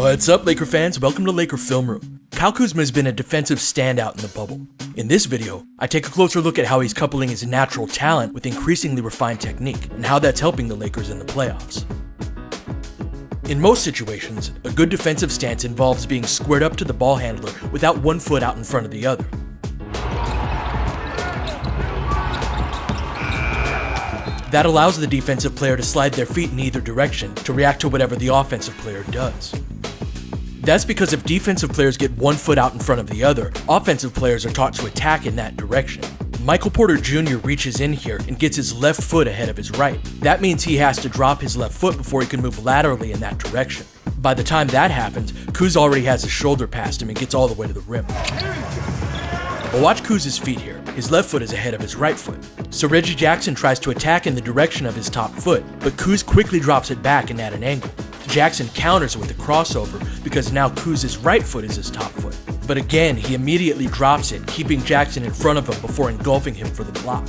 What's up, Laker fans? Welcome to Laker Film Room. Kyle Kuzma has been a defensive standout in the bubble. In this video, I take a closer look at how he's coupling his natural talent with increasingly refined technique, and how that's helping the Lakers in the playoffs. In most situations, a good defensive stance involves being squared up to the ball handler without one foot out in front of the other. That allows the defensive player to slide their feet in either direction to react to whatever the offensive player does. That's because if defensive players get one foot out in front of the other, offensive players are taught to attack in that direction. Michael Porter Jr. reaches in here and gets his left foot ahead of his right. That means he has to drop his left foot before he can move laterally in that direction. By the time that happens, Kuz already has his shoulder past him and gets all the way to the rim. But watch Kuz's feet here. His left foot is ahead of his right foot. So Reggie Jackson tries to attack in the direction of his top foot, but Kuz quickly drops it back and at an angle. Jackson counters with a crossover because now Kuz's right foot is his top foot. But again, he immediately drops it, keeping Jackson in front of him before engulfing him for the block.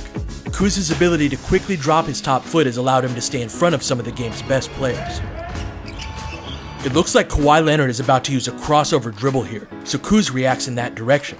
Kuz's ability to quickly drop his top foot has allowed him to stay in front of some of the game's best players. It looks like Kawhi Leonard is about to use a crossover dribble here, so Kuz reacts in that direction.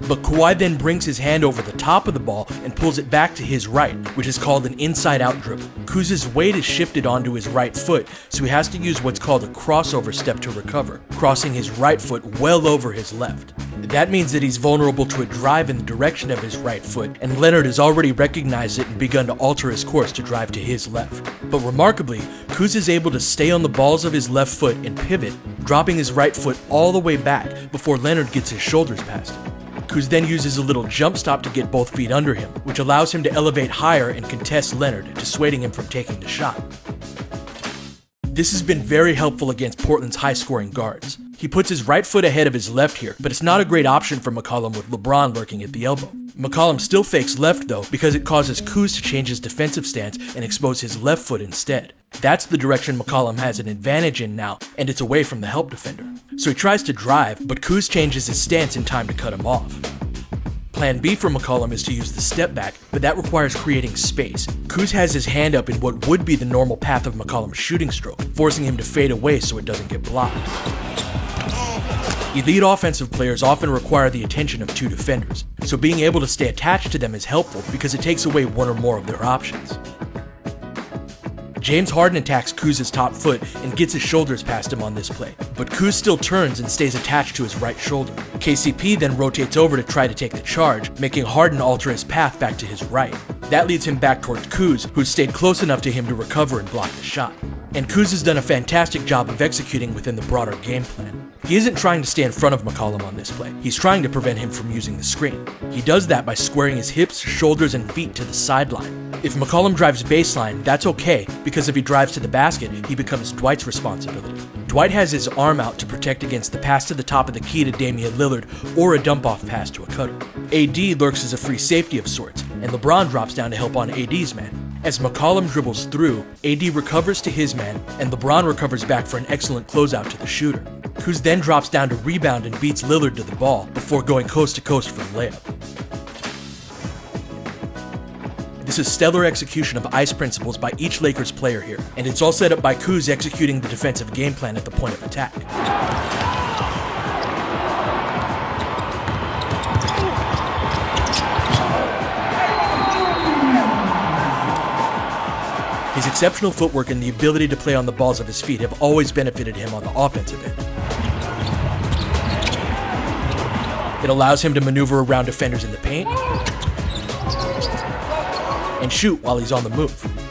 But Kawhi then brings his hand over the top of the ball and pulls it back to his right, which is called an inside-out dribble. Kuz's weight is shifted onto his right foot, so he has to use what's called a crossover step to recover, crossing his right foot well over his left. That means that he's vulnerable to a drive in the direction of his right foot, and Leonard has already recognized it and begun to alter his course to drive to his left. But remarkably, Kuz is able to stay on the balls of his left foot and pivot, dropping his right foot all the way back before Leonard gets his shoulders past him. Kuz then uses a little jump stop to get both feet under him, which allows him to elevate higher and contest Leonard, dissuading him from taking the shot. This has been very helpful against Portland's high-scoring guards. He puts his right foot ahead of his left here, but it's not a great option for McCollum with LeBron lurking at the elbow. McCollum still fakes left though, because it causes Kuz to change his defensive stance and expose his left foot instead. That's the direction McCollum has an advantage in now, and it's away from the help defender. So he tries to drive, but Kuz changes his stance in time to cut him off. Plan B for McCollum is to use the step back, but that requires creating space. Kuz has his hand up in what would be the normal path of McCollum's shooting stroke, forcing him to fade away so it doesn't get blocked. Elite offensive players often require the attention of two defenders, so being able to stay attached to them is helpful because it takes away one or more of their options. James Harden attacks Kuz's top foot and gets his shoulders past him on this play, but Kuz still turns and stays attached to his right shoulder. KCP then rotates over to try to take the charge, making Harden alter his path back to his right. That leads him back towards Kuz, who stayed close enough to him to recover and block the shot. And Kuz has done a fantastic job of executing within the broader game plan. He isn't trying to stay in front of McCollum on this play, he's trying to prevent him from using the screen. He does that by squaring his hips, shoulders, and feet to the sideline. If McCollum drives baseline, that's okay, because if he drives to the basket, he becomes Dwight's responsibility. Dwight has his arm out to protect against the pass to the top of the key to Damian Lillard or a dump-off pass to a cutter. AD lurks as a free safety of sorts, and LeBron drops down to help on AD's man. As McCollum dribbles through, AD recovers to his man, and LeBron recovers back for an excellent closeout to the shooter. Kuz then drops down to rebound and beats Lillard to the ball before going coast to coast for the layup. This is stellar execution of ice principles by each Lakers player here, and it's all set up by Kuz executing the defensive game plan at the point of attack. His exceptional footwork and the ability to play on the balls of his feet have always benefited him on the offensive end. It allows him to maneuver around defenders in the paint and shoot while he's on the move.